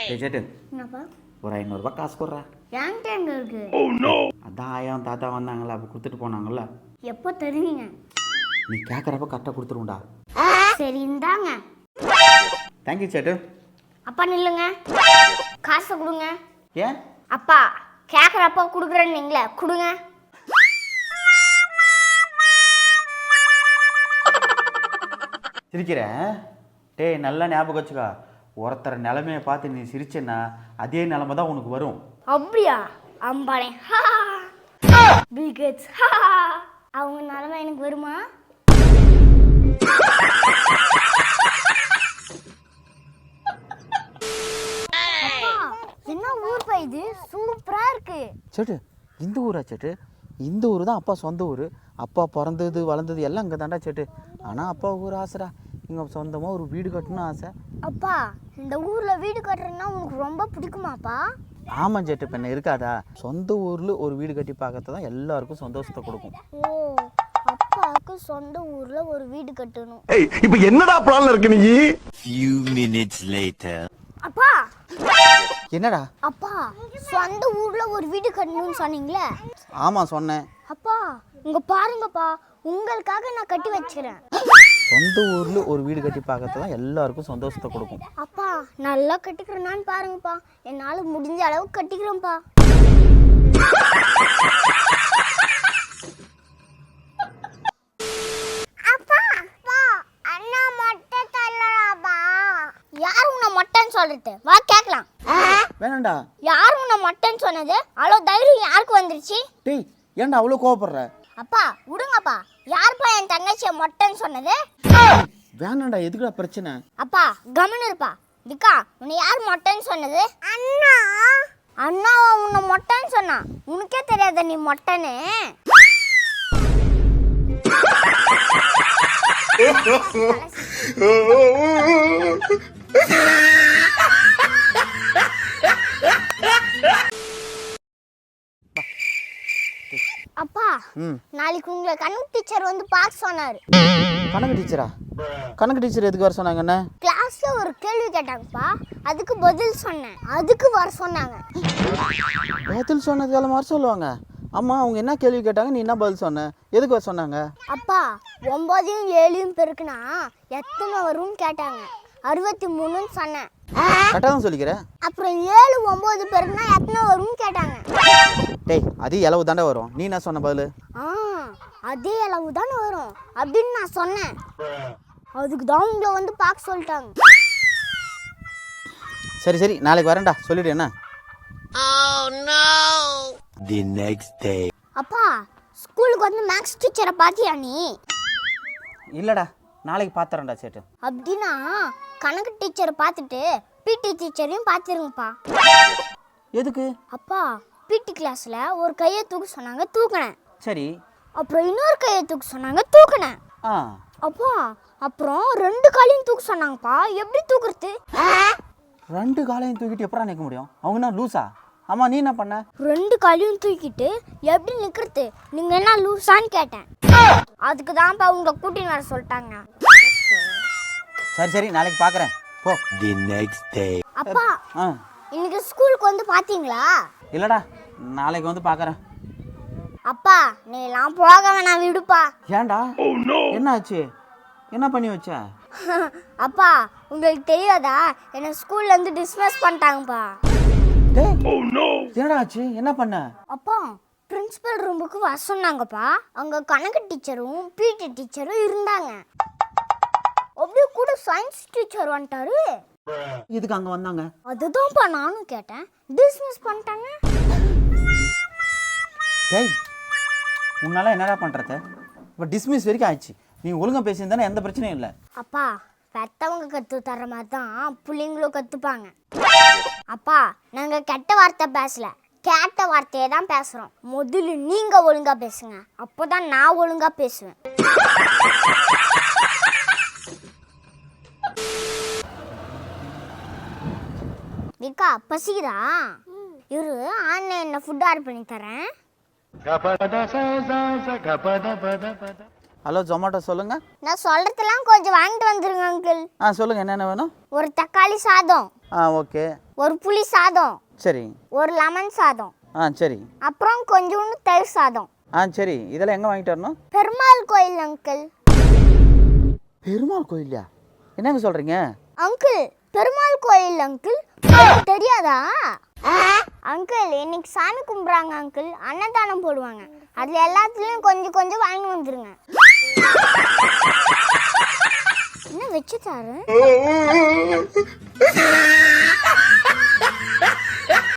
சேட்டு என்னப்பா ஒரு 500 ரூபாய் காசு கொடுறா. என்கிட்ட எங்க இருக்கு? அதான் ஆயாவும் தாத்தா வந்தாங்கல்ல, அப்போ கொடுத்துட்டு போனாங்கல்ல. எப்போ தருவீங்க? நீ கேட்குறப்ப கரெக்டாக கொடுத்துருவோம்டா. சரி இந்தாங்க. தேங்க்யூ சேட்டு. அப்பா நில்லுங்க, காசை கொடுங்க. ஏன் அப்பா கேட்குறப்ப கொடுக்குறேன்னு நீங்களே கொடுங்க. சிரிக்கிற? டேய் நல்லா ஞாபகம் வச்சுக்கா, ஒருத்தர் நிலைமையை பார்த்து நீ சிரிச்சேன்னா அதே நிலைமை தான் உனக்கு வரும். அப்படியா? அம்பானே பில்கேட்ஸ் அவங்க நிலைமை எனக்கு வருமா? என்ன ஊர் பா இது, சூப்பரா இருக்கு. சேட்டு இந்த ஊரா சேட்டு? இந்த ஊர் தான் அப்பா சொந்த ஊர். அப்பா பிறந்தது வளர்ந்தது எல்லாம் இங்கே தாண்டா சேட்டு. ஆனால் அப்பாவுக்கு ஒரு ஆசைடா, இங்கே சொந்தமாக ஒரு வீடு கட்டணும்னு ஆசை. அப்பா இந்த ஊரில் வீடு கட்டுறதுன்னா உனக்கு ரொம்ப பிடிக்குமாப்பா? ஆமாம் சேட்டு, இப்போ என்ன இருக்காதா? சொந்த ஊரில் ஒரு வீடு கட்டி பார்க்கறது தான் எல்லாருக்கும் சந்தோஷத்தை கொடுக்கும். ஓ, அப்பாவுக்கு சொந்த ஊர்ல ஒரு வீடு கட்டணும். இப்போ என்னடா பிளான்ல இருக்கு நீ? Few minutes later. அப்பா என்னடா? அப்பா சொந்த ஊர்ல ஒரு வீடு கட்டணும்னு சொன்னீங்களே? ஆமாம் சொன்னேன். அப்பா இங்க பாருங்கப்பா, உங்களுக்காக நான் கட்டி வச்சுக்கிறேன். சொந்த ஊரில் ஒரு வீடு கட்டி பார்க்கறது தான் எல்லாருக்கும் சந்தோஷத்தை கொடுக்கும். அப்பா நல்லா கட்டிக்கிறேன்னான்னு பாருங்கப்பா, என்னால முடிஞ்ச அளவு கட்டிக்கிறேன்ப்பா. அப்பா அப்பா அண்ணா மொட்டை தள்ளலாமா? யார் உன்னை மொட்டைன்னு சொல்றது? வா கேட்கலாம். வேணாண்டா. யார் உன்னை மொட்டைன்னு சொன்னது? அவ்வளோ தைரியம் யாருக்கு வந்துருச்சு? டேய் ஏன்டா அவ்வளோ கோவப்படுற? அப்பா விடுங்கப்பா, யார்ப்பா என் தங்கச்சியை மொட்டைன்னு சொன்னது? வேணாண்டா, எதுக்குடா பிரச்சனை? அப்பா கம்முன்னு இருப்பா. விக்கா உன்னை யார் மொட்டைன்னு சொன்னது? அண்ணா. அண்ணாவா உன்னை மொட்டைன்னு சொன்னா? உனக்கே தெரியாத நீ மொட்டைன்னு? அப்பா நாளைக்கு உங்களை கணக்கு டீச்சர் வந்து பார்க்க சொன்னாரு. கணக்கு டீச்சரா? கணக்கு டீச்சர் எதுக்கு வர சொன்னாங்க? என்ன கிளாஸ்ல ஒரு கேள்வி கேட்டாங்கப்பா, அதுக்கு பதில் சொன்னேன், அதுக்கு வர சொன்னாங்க. பதில் சொன்னதுக்கால வர சொல்லுவாங்க? அம்மா அவங்க என்ன கேள்வி கேட்டாங்க, நீ என்ன பதில் சொன்ன, எதுக்கு வர சொன்னாங்க? அப்பா 9யும் 7யும் பெருக்குனா எத்தனை வரும்னு கேட்டாங்க. 63ன்னு சொன்னேன். கரெக்டாக தான் சொல்லிக்கிறேன். அப்புறம் 7 9 பெருக்குனா எத்தனை வரும்னு கேட்டாங்க. டேய் அது அளவு தாண்டா வரும், நீ என்ன சொன்ன பதில்? அதே அளவு தானே வரும் அப்படின்னு நான் சொன்னேன். அதுக்கு தான் உங்களை வந்து பார்க்க சொல்லிட்டாங்க. சரி சரி நாளைக்கு வரேன்டா, சொல்லிடு என்ன. The next day. அப்பா ஸ்கூலுக்கு வந்து மேக்ஸ் டீச்சரை பார்த்தியா நீ? இல்லைடா, நாளைக்கு பார்த்துறேன்டா சேட்டு. அப்படின்னா கணக்கு டீச்சரை பார்த்துட்டு பிடி டீச்சரையும் பார்த்துருங்கப்பா. எதுக்கு? அப்பா பிடி கிளாஸ்ல ஒரு கையை தூக்க சொன்னாங்க, தூக்கினேன். சரி. அப்புறம் இன்னொரு கையை தூக்க சொன்னாங்க, தூக்கினேன். அப்பா அப்புறம் 2 காலையும் தூக்க சொன்னாங்கப்பா, எப்படி தூக்குறது? 2 காலையும் தூக்கிட்டு எப்படா நிற்க முடியும்? அவங்க என்ன லூசா? ஆமா நீ என்ன பண்ண? 2 காலையும் தூக்கிட்டு எப்படி நிற்கிறது? நீங்க என்ன லூசான்னு கேட்டேன். அதுக்கு தான்ப்பா உங்களை கூட்டின்னு வர சொல்லிட்டாங்க. சரி சரி நாளைக்கு பார்க்குறேன் போ. The next day. அப்பா இன்னைக்கு ஸ்கூலுக்கு வந்து பார்த்தீங்களா? இல்லைடா, நாளைக்கு வந்து பார்க்குறேன். அப்பா நீ எல்லாம் போக வேணாம், விடுப்பா. ஏன்டா? என்ன ஆச்சு? என்ன பண்ணி வச்ச? அப்பா உங்களுக்கு தெரியாதா, என்ன ஸ்கூல்ல இருந்து டிஸ்மிஸ் பண்ணிட்டாங்கப்பா. என்னடா ஆச்சு? என்ன பண்ண? அப்பா பிரின்சிபல் ரூமுக்கு வர சொன்னாங்கப்பா. அங்க கணக்கு டீச்சரும் பிடி டீச்சரும் இருந்தாங்க. அப்படியே கூட சயின்ஸ் டீச்சர் வந்துட்டாரு. இதுக்கு அங்க வந்தாங்க? அதுதான்ப்பா நானும் கேட்டேன், டிஸ்மிஸ் பண்ணிட்டாங்க. டேய் உன்னால என்னடா பண்றது? இப்போ டிஸ்மிஸ் வரைக்கும் ஆயிடுச்சு. நீ ஒழுங்கா பேசியிருந்தானே எந்த பிரச்சனையும் இல்லை. அப்பா பெத்தவங்க கற்று தர மாதிரி தான் பிள்ளைங்களும் கற்றுப்பாங்க. அப்பா நாங்கள் கெட்ட வார்த்தை பேசல, கேட்ட வார்த்தையை தான் பேசுகிறோம். முதல்ல நீங்கள் ஒழுங்கா பேசுங்க, அப்போ தான் நான் ஒழுங்கா பேசுவேன். விக்கா பசிக்குதா? இரு ஆன்லைனில் ஃபுட் ஆர்டர் பண்ணி தரேன். ஹலோ ஜொமேட்டோ சொல்லுங்க. நான் சொல்றதெல்லாம் கொஞ்சம் வாங்கிட்டு வந்துருங்க அங்கிள். சொல்லுங்க என்னென்ன வேணும்? ஒரு தக்காளி சாதம், ஓகே. ஒரு புளி சாதம், சரி. ஒரு லெமன் சாதம், சரி. அப்புறம் கொஞ்சோண்டு தயிர் சாதம். சரி. இதெல்லாம் எங்கே வாங்கிட்டு வரணும்? பெருமாள் கோயில் அங்கிள். பெருமாள் கோயிலையா? என்னங்க சொல்கிறீங்க? அங்கிள், பெருமாள் கோயில் அங்கிள், உங்களுக்கு தெரியாதா? அங்கிள், இன்னைக்கு சாமி கும்பிட்றாங்க அங்கிள், அன்னதானம் போடுவாங்க. அதில் எல்லாத்துலேயும் கொஞ்சம் கொஞ்சம் வாங்கி வந்துருங்க. என்ன வச்சு தாரு?